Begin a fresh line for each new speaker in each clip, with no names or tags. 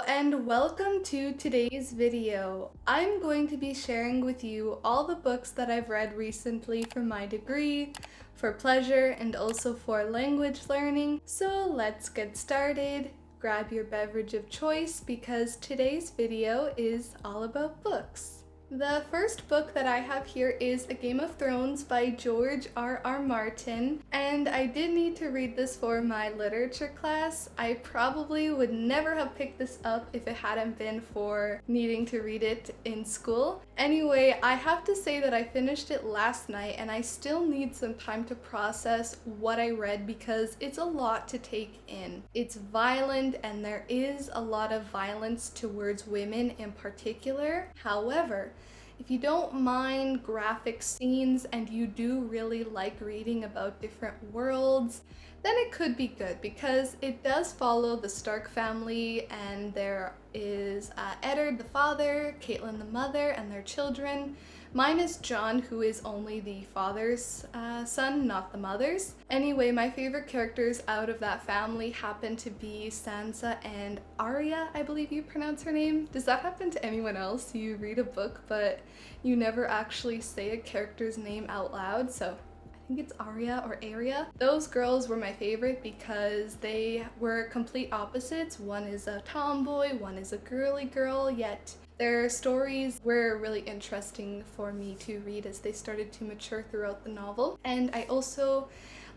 and welcome to today's video. I'm going to be sharing with you all the books that I've read recently for my degree, for pleasure, and also for language learning. So let's get started. Grab your beverage of choice because today's video is all about books. The first book that I have here is A Game of Thrones by George R.R. Martin, and I did need to read this for my literature class. I probably would never have picked this up if it hadn't been for needing to read it in school. Anyway, I have to say that I finished it last night and I still need some time to process what I read because it's a lot to take in. It's violent and there is a lot of violence towards women in particular. However, if you don't mind graphic scenes and you do really like reading about different worlds, then it could be good because it does follow the Stark family and there is Eddard the father, Catelyn the mother, and their children. Mine is Jon, who is only the father's son, not the mother's. Anyway, my favorite characters out of that family happen to be Sansa and Arya, I believe you pronounce her name. Does that happen to anyone else? You read a book, but you never actually say a character's name out loud, so I think it's Arya or Arya. Those girls were my favorite because they were complete opposites. One is a tomboy, one is a girly girl, yet their stories were really interesting for me to read as they started to mature throughout the novel. And I also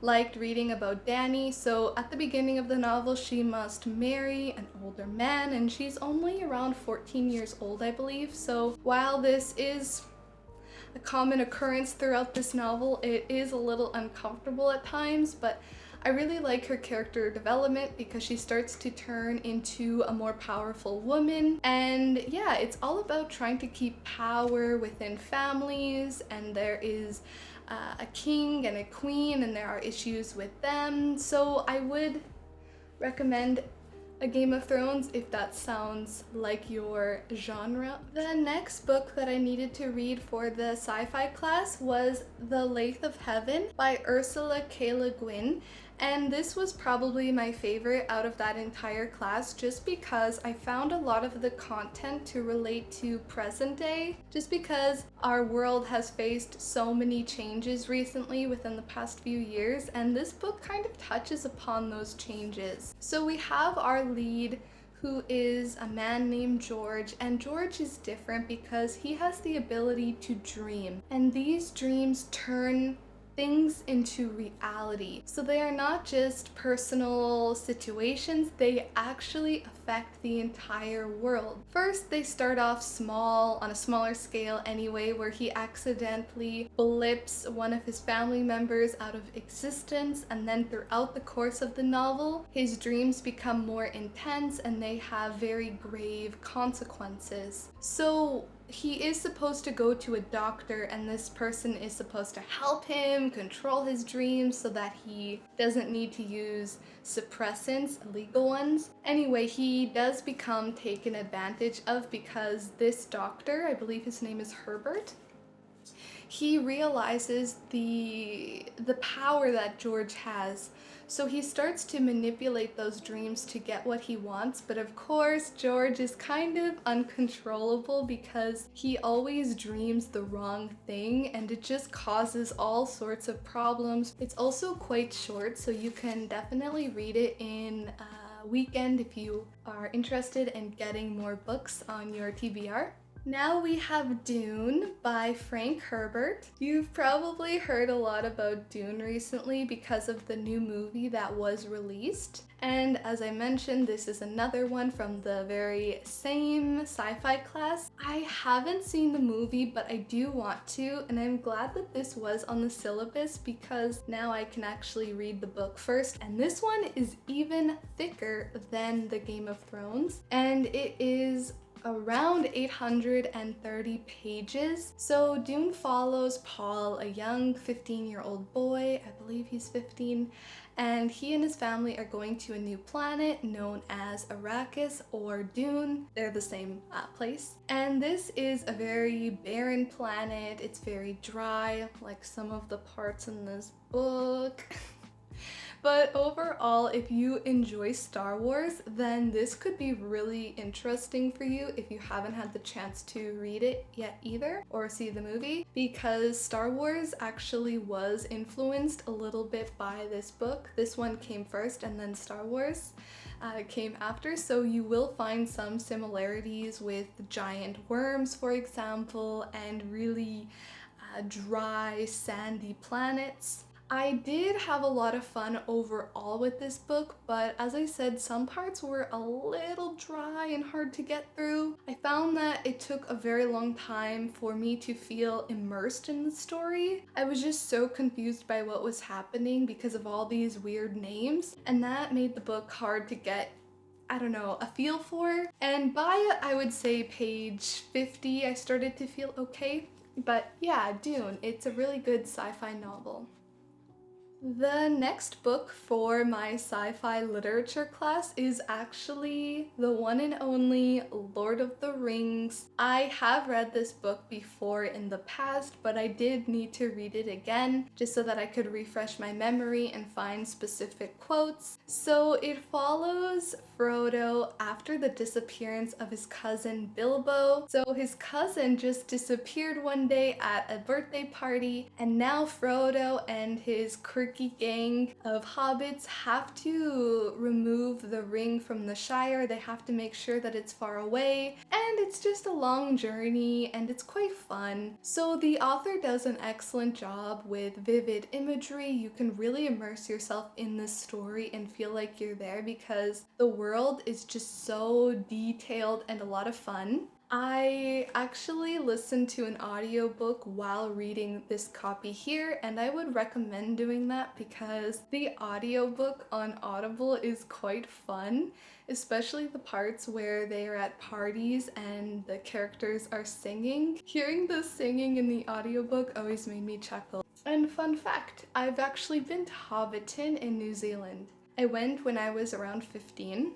liked reading about Dany. So at the beginning of the novel, she must marry an older man and she's only around 14 years old, I believe. So while this is a common occurrence throughout this novel, it is a little uncomfortable at times, but I really like her character development because she starts to turn into a more powerful woman. And yeah, it's all about trying to keep power within families, and there is a king and a queen and there are issues with them. So I would recommend A Game of Thrones if that sounds like your genre. The next book that I needed to read for the sci-fi class was The Lathe of Heaven by Ursula K. Le Guin. And this was probably my favorite out of that entire class just because I found a lot of the content to relate to present day, just because our world has faced so many changes recently within the past few years, and this book kind of touches upon those changes. So we have our lead, who is a man named George, and George is different because he has the ability to dream, and these dreams turn things into reality. So they are not just personal situations, they actually affect the entire world. First, they start off small, on a smaller scale anyway, where he accidentally blips one of his family members out of existence, and then throughout the course of the novel, his dreams become more intense and they have very grave consequences. So he is supposed to go to a doctor, and this person is supposed to help him control his dreams so that he doesn't need to use suppressants, illegal ones. Anyway, he does become taken advantage of because this doctor, I believe his name is Herbert, he realizes the power that George has. So he starts to manipulate those dreams to get what he wants, but of course George is kind of uncontrollable because he always dreams the wrong thing and it just causes all sorts of problems. It's also quite short, so you can definitely read it in a weekend if you are interested in getting more books on your TBR. Now we have Dune by Frank Herbert. You've probably heard a lot about Dune recently because of the new movie that was released. And as I mentioned, this is another one from the very same sci-fi class. I haven't seen the movie, but I do want to, and I'm glad that this was on the syllabus because now I can actually read the book first. And this one is even thicker than The Game of Thrones, and it is around 830 pages. So Dune follows Paul, a young 15-year-old boy, I believe he's 15, and he and his family are going to a new planet known as Arrakis or Dune. They're the same place. And this is a very barren planet. It's very dry, like some of the parts in this book. But overall, if you enjoy Star Wars, then this could be really interesting for you if you haven't had the chance to read it yet either or see the movie, because Star Wars actually was influenced a little bit by this book. This one came first and then Star Wars came after, so you will find some similarities with giant worms, for example, and really dry, sandy planets. I did have a lot of fun overall with this book, but as I said, some parts were a little dry and hard to get through. I found that it took a very long time for me to feel immersed in the story. I was just so confused by what was happening because of all these weird names, and that made the book hard to get, I don't know, a feel for. And by, I would say, page 50, I started to feel okay. But yeah, Dune, it's a really good sci-fi novel. The next book for my sci-fi literature class is actually the one and only Lord of the Rings. I have read this book before in the past, but I did need to read it again just so that I could refresh my memory and find specific quotes. So it follows Frodo after the disappearance of his cousin Bilbo. So his cousin just disappeared one day at a birthday party, and now Frodo and his quirky gang of hobbits have to remove the ring from the Shire. They have to make sure that it's far away, and it's just a long journey and it's quite fun. So the author does an excellent job with vivid imagery. You can really immerse yourself in this story and feel like you're there because the world is just so detailed and a lot of fun. I actually listened to an audiobook while reading this copy here, and I would recommend doing that because the audiobook on Audible is quite fun, especially the parts where they are at parties and the characters are singing. Hearing the singing in the audiobook always made me chuckle. And fun fact, I've actually been to Hobbiton in New Zealand. I went when I was around 15,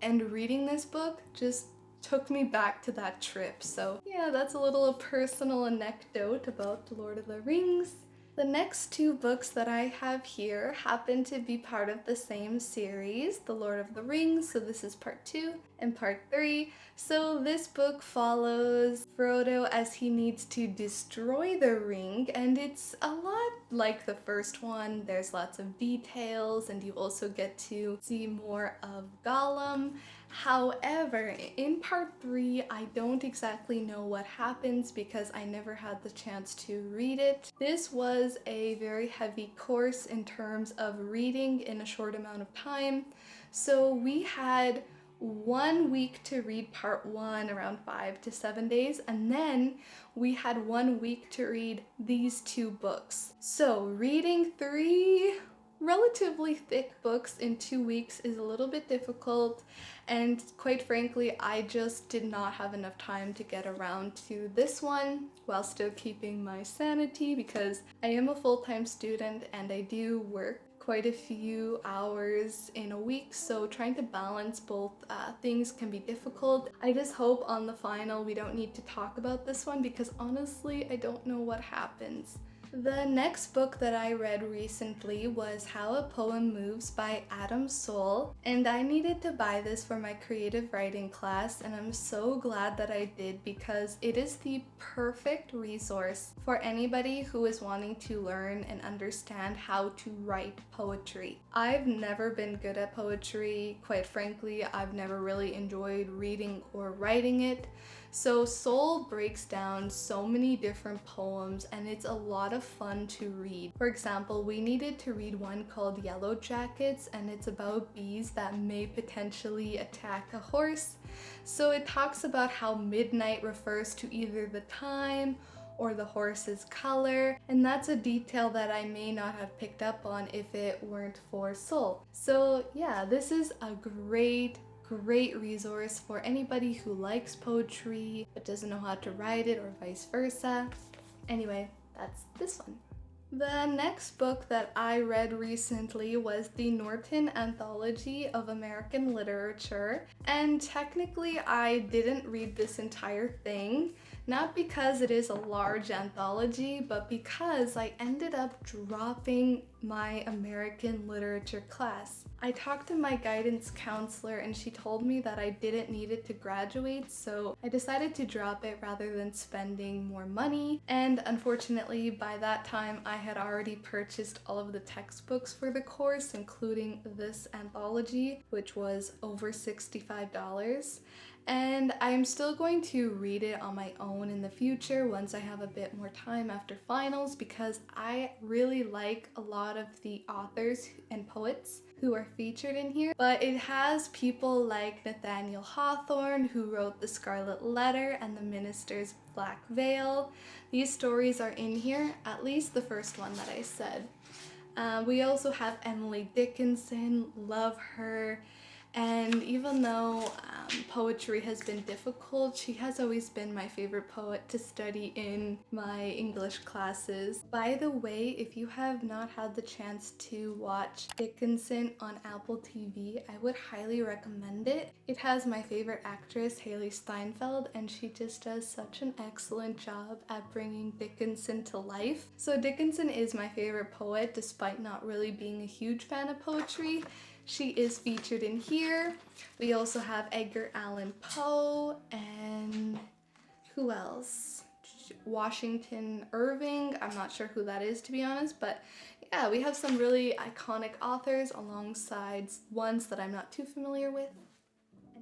and reading this book just took me back to that trip. So yeah, that's a little personal anecdote about The Lord of the Rings. The next two books that I have here happen to be part of the same series, The Lord of the Rings, so this is part 2 and part 3. So this book follows Frodo as he needs to destroy the ring, and it's a lot like the first one. There's lots of details, and you also get to see more of Gollum. However, in part 3, I don't exactly know what happens because I never had the chance to read it. This was a very heavy course in terms of reading in a short amount of time. So we had 1 week to read part 1, around 5 to 7 days, and then we had 1 week to read these 2 books. So reading 3 relatively thick books in 2 weeks is a little bit difficult, and quite frankly, I just did not have enough time to get around to this one while still keeping my sanity because I am a full-time student and I do work quite a few hours in a week, so trying to balance both things can be difficult. I just hope on the final we don't need to talk about this one because honestly I don't know what happens. The next book that I read recently was How a Poem Moves by Adam Soul, and I needed to buy this for my creative writing class, and I'm so glad that I did because it is the perfect resource for anybody who is wanting to learn and understand how to write poetry. I've never been good at poetry. Quite frankly, I've never really enjoyed reading or writing it. So Soul breaks down so many different poems and it's a lot of fun to read. For example, we needed to read one called Yellow Jackets, and it's about bees that may potentially attack a horse. So it talks about how midnight refers to either the time or the horse's color, and that's a detail that I may not have picked up on if it weren't for Soul. So yeah, this is a great resource for anybody who likes poetry but doesn't know how to write it or vice versa. Anyway, that's this one. The next book that I read recently was the Norton Anthology of American Literature, and technically I didn't read this entire thing. Not because it is a large anthology, but because I ended up dropping my American literature class. I talked to my guidance counselor and she told me that I didn't need it to graduate, so I decided to drop it rather than spending more money. And unfortunately, by that time, I had already purchased all of the textbooks for the course, including this anthology, which was over $65. And I'm still going to read it on my own in the future once I have a bit more time after finals, because I really like a lot of the authors and poets who are featured in here. But it has people like Nathaniel Hawthorne, who wrote The Scarlet Letter and The Minister's Black Veil. These stories are in here, at least the first one that I said. We also have Emily Dickinson, love her. And even though poetry has been difficult, she has always been my favorite poet to study in my English classes. By the way, if you have not had the chance to watch Dickinson on Apple TV, I would highly recommend it. It has my favorite actress, Haley Steinfeld, and she just does such an excellent job at bringing Dickinson to life. So Dickinson is my favorite poet, despite not really being a huge fan of poetry. She is featured in here. We also have Edgar Allan Poe and who else? Washington Irving. I'm not sure who that is, to be honest, but yeah, we have some really iconic authors alongside ones that I'm not too familiar with.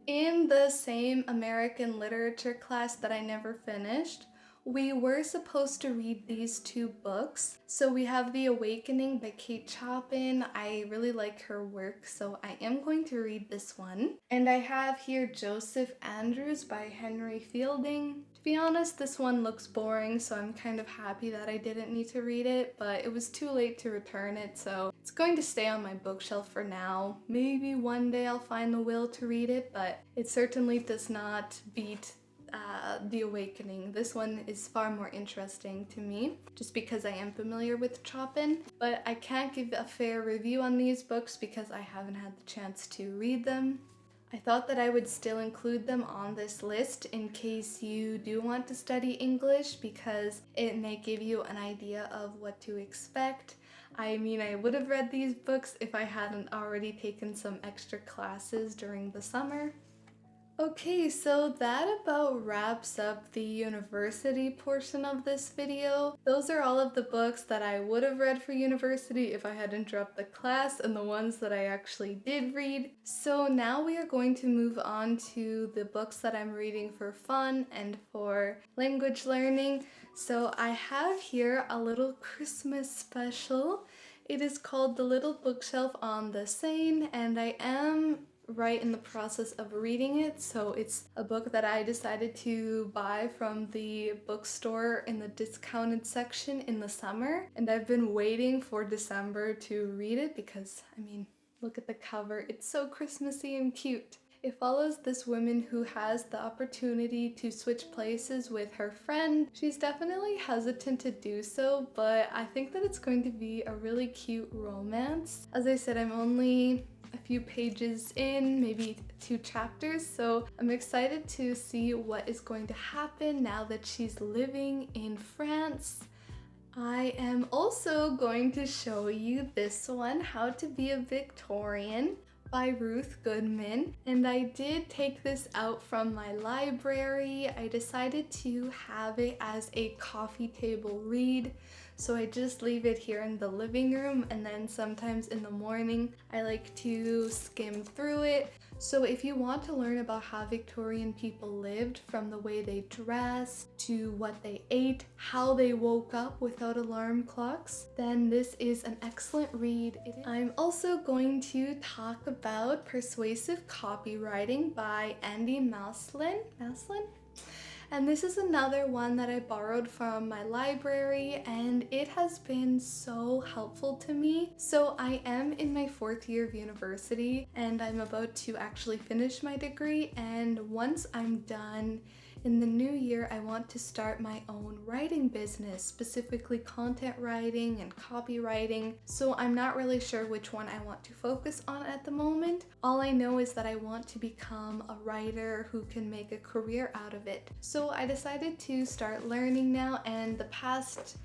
In the same American literature class that I never finished, we were supposed to read these two books. So we have The Awakening by Kate Chopin. I really like her work, so I am going to read this one. And I have here Joseph Andrews by Henry Fielding. To be honest, this one looks boring, so I'm kind of happy that I didn't need to read it, but it was too late to return it, so it's going to stay on my bookshelf for now. Maybe one day I'll find the will to read it, but it certainly does not beat The Awakening. This one is far more interesting to me, just because I am familiar with Chopin, but I can't give a fair review on these books because I haven't had the chance to read them. I thought that I would still include them on this list in case you do want to study English, because it may give you an idea of what to expect. I mean, I would have read these books if I hadn't already taken some extra classes during the summer. Okay, so that about wraps up the university portion of this video. Those are all of the books that I would have read for university if I hadn't dropped the class, and the ones that I actually did read. So now we are going to move on to the books that I'm reading for fun and for language learning. So I have here a little Christmas special. It is called The Little Bookshelf on the Seine, and I am right in the process of reading it. So it's a book that I decided to buy from the bookstore in the discounted section in the summer, and I've been waiting for December to read it because, I mean, look at the cover, it's so Christmassy and cute. It follows this woman who has the opportunity to switch places with her friend. She's definitely hesitant to do so, but I think that it's going to be a really cute romance. As I said, I'm only a few pages in, maybe 2 chapters, so I'm excited to see what is going to happen now that she's living in France. I am also going to show you this one, How to Be a Victorian by Ruth Goodman, and I did take this out from my library. I decided to have it as a coffee table read, so I just leave it here in the living room, and then sometimes in the morning I like to skim through it. So if you want to learn about how Victorian people lived, from the way they dressed to what they ate, how they woke up without alarm clocks, then this is an excellent read. I'm also going to talk about Persuasive Copywriting by Andy Maslin. And this is another one that I borrowed from my library, and it has been so helpful to me. So I am in my 4th year of university, and I'm about to actually finish my degree, and once I'm done, In the new year, I want to start my own writing business, specifically content writing and copywriting. So I'm not really sure which one I want to focus on at the moment. All I know is that I want to become a writer who can make a career out of it. So I decided to start learning now, and the past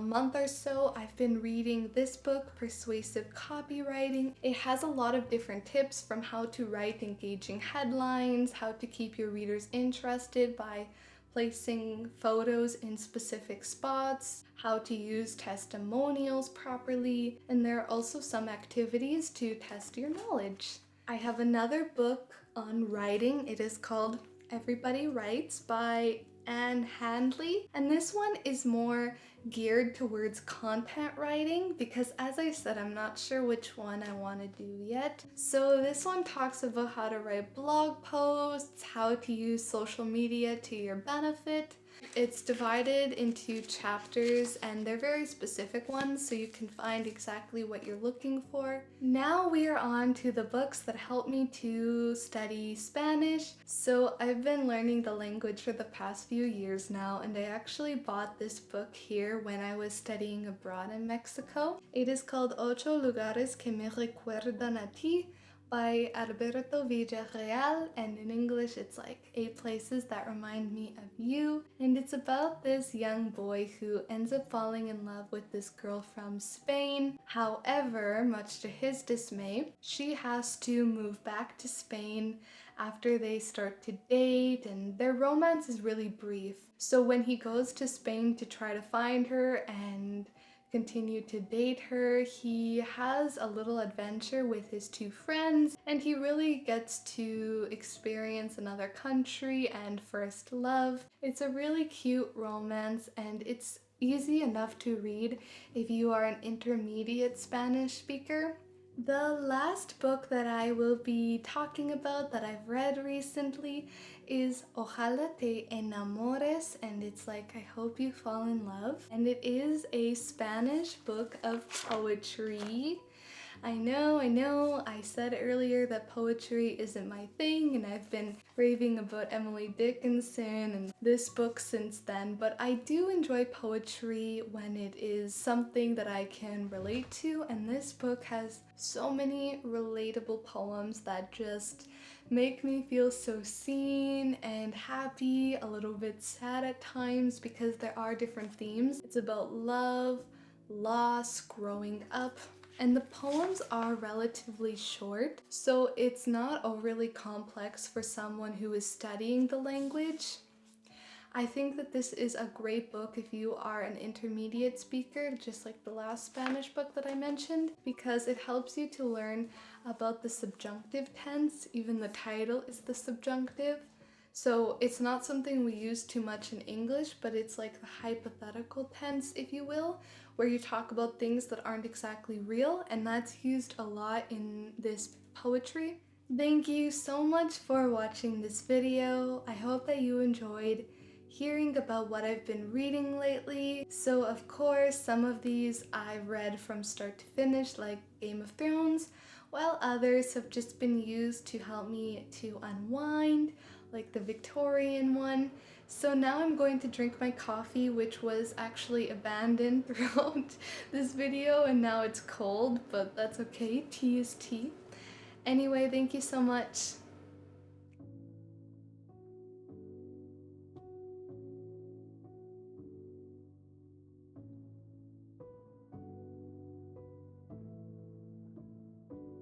month or so I've been reading this book, Persuasive Copywriting. It has a lot of different tips from how to write engaging headlines, how to keep your readers interested by placing photos in specific spots, how to use testimonials properly, and there are also some activities to test your knowledge. I have another book on writing. It is called Everybody Writes by Anne Handley, and this one is more geared towards content writing because, as I said, I'm not sure which one I want to do yet. So this one talks about how to write blog posts, how to use social media to your benefit. It's divided into chapters and they're very specific ones, so you can find exactly what you're looking for. Now we are on to the books that help me to study Spanish. So I've been learning the language for the past few years now, and I actually bought this book here when I was studying abroad in Mexico. It is called Ocho Lugares que me recuerdan a ti by Alberto Villarreal, and in English it's like 8 places that remind me of you. And it's about this young boy who ends up falling in love with this girl from Spain. However, much to his dismay, she has to move back to Spain after they start to date, and their romance is really brief. So when he goes to Spain to try to find her and continue to date her, he has a little adventure with his 2 friends, and he really gets to experience another country and first love. It's a really cute romance, and it's easy enough to read if you are an intermediate Spanish speaker. The last book that I will be talking about that I've read recently is Ojalá te enamores, and it's like I hope you fall in love. And it is a Spanish book of poetry. I know, I said earlier that poetry isn't my thing, and I've been raving about Emily Dickinson and this book since then, but I do enjoy poetry when it is something that I can relate to, and this book has so many relatable poems that just make me feel so seen and happy, a little bit sad at times because there are different themes. It's about love, loss, growing up. And the poems are relatively short, so it's not overly complex for someone who is studying the language. I think that this is a great book if you are an intermediate speaker, just like the last Spanish book that I mentioned, because it helps you to learn about the subjunctive tense. Even the title is the subjunctive. So it's not something we use too much in English, but it's like the hypothetical tense, if you will, where you talk about things that aren't exactly real, and that's used a lot in this poetry. Thank you so much for watching this video. I hope that you enjoyed hearing about what I've been reading lately. So of course, some of these I've read from start to finish, like Game of Thrones, while others have just been used to help me to unwind, like the Victorian one. So now I'm going to drink my coffee, which was actually abandoned throughout this video, and now it's cold, but that's okay. Tea is tea. Anyway, thank you so much.